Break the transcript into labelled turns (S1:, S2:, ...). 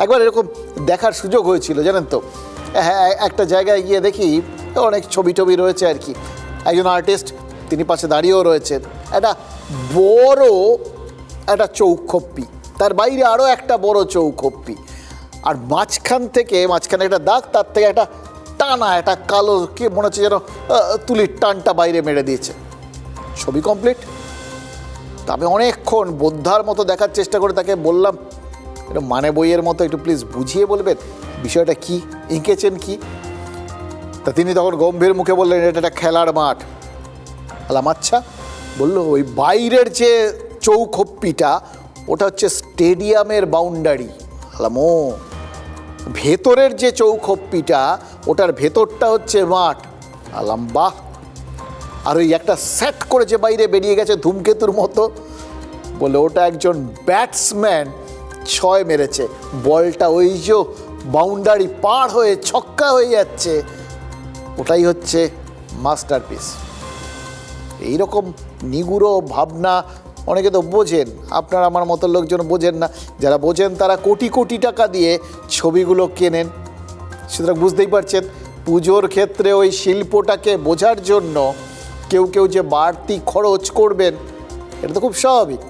S1: একবার এরকম দেখার সুযোগ হয়েছিল জানেন তো। হ্যাঁ, একটা জায়গায় গিয়ে দেখি অনেক ছবি টবি রয়েছে আর কি। একজন আর্টিস্ট তিনি পাশে দাঁড়িয়েও রয়েছেন, একটা বড় একটা চৌখপ্পি, তার বাইরে আরও একটা বড় চৌখপ্পি, আর মাঝখানে একটা দাগ, তার থেকে একটা টানা একটা কালো কি মনে হচ্ছে যেন তুলির টানটা বাইরে মেরে দিয়েছে। ছবি কমপ্লিট। তা আমি অনেকক্ষণ বোদ্ধার মতো দেখার চেষ্টা করে তাকে বললাম, এটা মানে বইয়ের মতো একটু প্লিজ বুঝিয়ে বলবেন বিষয়টা কি, এঁকেছেন কি। তা তিনি তখন গম্ভীর মুখে বললেন, এটা একটা খেলার মাঠ। বললাম আচ্ছা। বললো ওই বাইরের যে চৌখপ্পিটা ওটা হচ্ছে স্টেডিয়ামের বাউন্ডারি। বললাম ও, ভেতরের যে চৌখপ্পিটা ওটার ভেতরটা হচ্ছে মাঠ। বললাম বাহ। আর ওই একটা সেট করে যে বাইরে বেরিয়ে গেছে ধূমকেতুর মতো, বলে ওটা একজন ব্যাটসম্যান ছয় মেরেছে, বলটা ওই যে বাউন্ডারি পার হয়ে ছক্কা হয়ে যাচ্ছে, ওটাই হচ্ছে মাস্টারপিস। এইরকম নিগুড়ো ভাবনা অনেকে তো বোঝেন, আপনারা আমার মতো লোকজন বোঝেন না। যারা বোঝেন তারা কোটি কোটি টাকা দিয়ে ছবিগুলো কেনেন। সুতরাং বুঝতেই পারছেন পুজোর ক্ষেত্রে ওই শিল্পটাকে বোঝার জন্য কেউ কেউ যে বাড়তি খরচ করবেন, এটা তো খুব স্বাভাবিক।